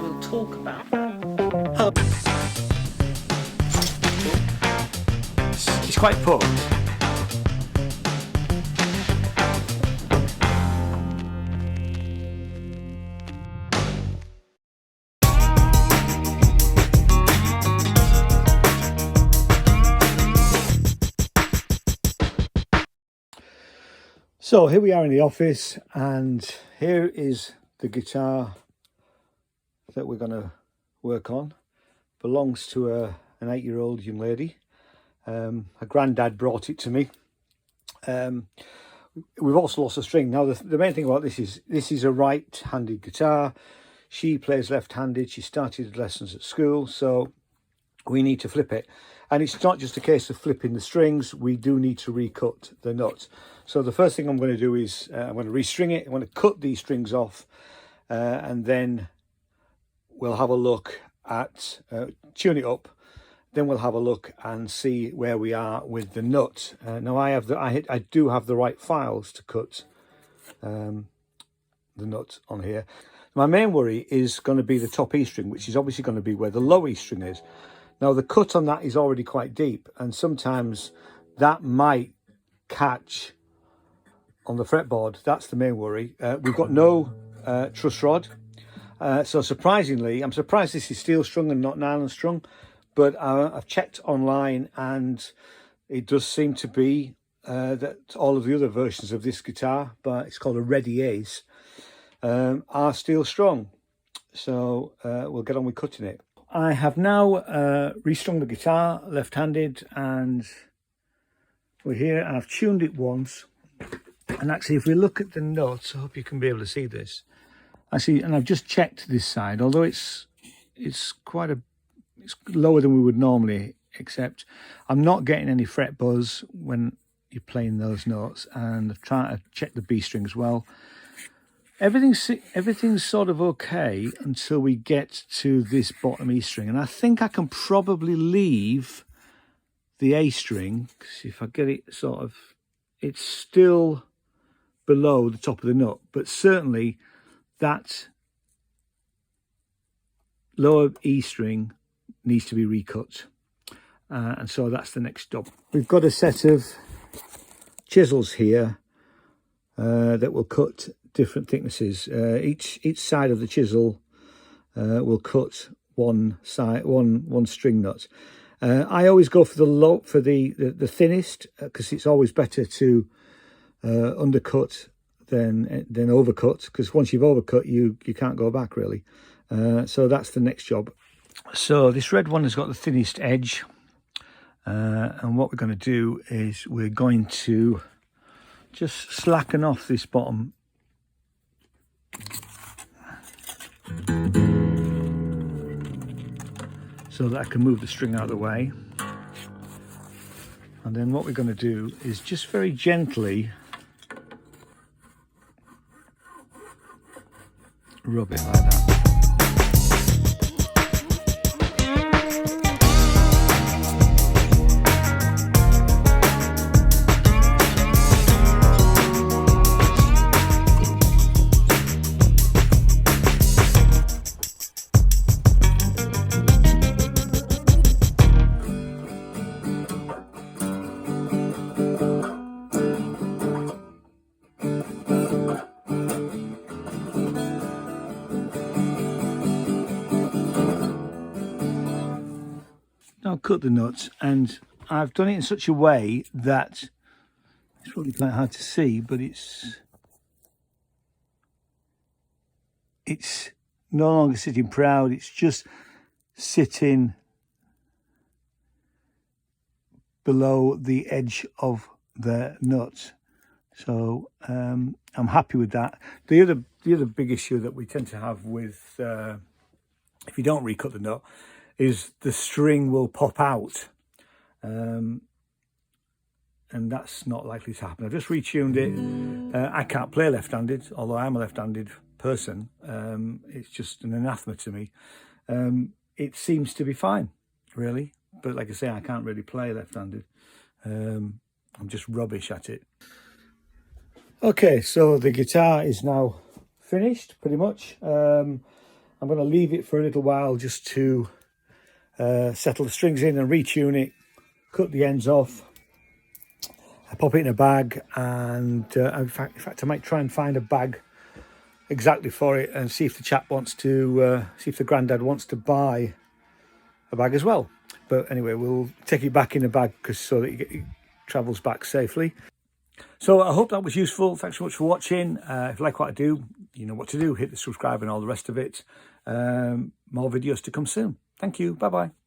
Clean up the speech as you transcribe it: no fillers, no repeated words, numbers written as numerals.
We'll talk about that. It's quite poor. So here we are in the office, and here is the guitar that we're going to work on. Belongs to an 8-year-old young lady. Her granddad brought it to me. We've also lost a string. Now the main thing about this is a right-handed guitar. She plays left-handed. She started lessons at school, so we need to flip it. And it's not just a case of flipping the strings, we do need to recut the nut. So the first thing I'm going to do is I'm going to restring it. I'm going to cut these strings off, and then we'll have a look at, tune it up. Then we'll have a look and see where we are with the nut. Now I do have the right files to cut the nut on here. My main worry is going to be the top E string, which is obviously going to be where the low E string is. Now the cut on that is already quite deep, and sometimes that might catch on the fretboard. That's the main worry. We've got no truss rod, so surprisingly, I'm surprised this is steel strung and not nylon strung, but I've checked online and it does seem to be that all of the other versions of this guitar, but it's called a Ready Ace, are steel strung. So we'll get on with cutting it. I have now restrung the guitar left-handed, and we're here, and I've tuned it once. And actually, if we look at the notes, I hope you can be able to see this. Actually, and I've just checked this side, although it's lower than we would normally, except I'm not getting any fret buzz when you're playing those notes, and I've tried to check the B string as well. Everything's sort of okay until we get to this bottom E string, and I think I can probably leave the A string, because if I get it sort of, it's still below the top of the nut, but certainly that lower E string needs to be recut, and so that's the next job. We've got a set of chisels here that will cut different thicknesses. Each side of the chisel will cut one string nut. I always go for the thinnest, because it's always better to undercut than overcut, because once you've overcut, you can't go back really. So that's the next job. So this red one has got the thinnest edge, and what we're going to do is we're going to just slacken off this bottom so that I can move the string out of the way. And then what we're going to do is just very gently rub it like that. Now cut the nuts, and I've done it in such a way that it's probably quite hard to see, but it's no longer sitting proud, it's just sitting below the edge of the nut. So I'm happy with that. The other big issue that we tend to have with if you don't recut the nut is the string will pop out, and that's not likely to happen. I've just retuned it. I can't play left-handed, although I'm a left-handed person. It's just an anathema to me. It seems to be fine, really, but like I say, I can't really play left-handed. I'm just rubbish at it. Okay, so the guitar is now finished pretty much. I'm going to leave it for a little while just to settle the strings in and retune it, cut the ends off, pop it in a bag, and in fact I might try and find a bag exactly for it and see if the chap wants to see if the granddad wants to buy a bag as well. But anyway, we'll take it back in a bag so that it travels back safely. So I hope that was useful. Thanks so much for watching. If you like what I do, you know what to do. Hit the subscribe and all the rest of it. More videos to come soon. Thank you. Bye bye.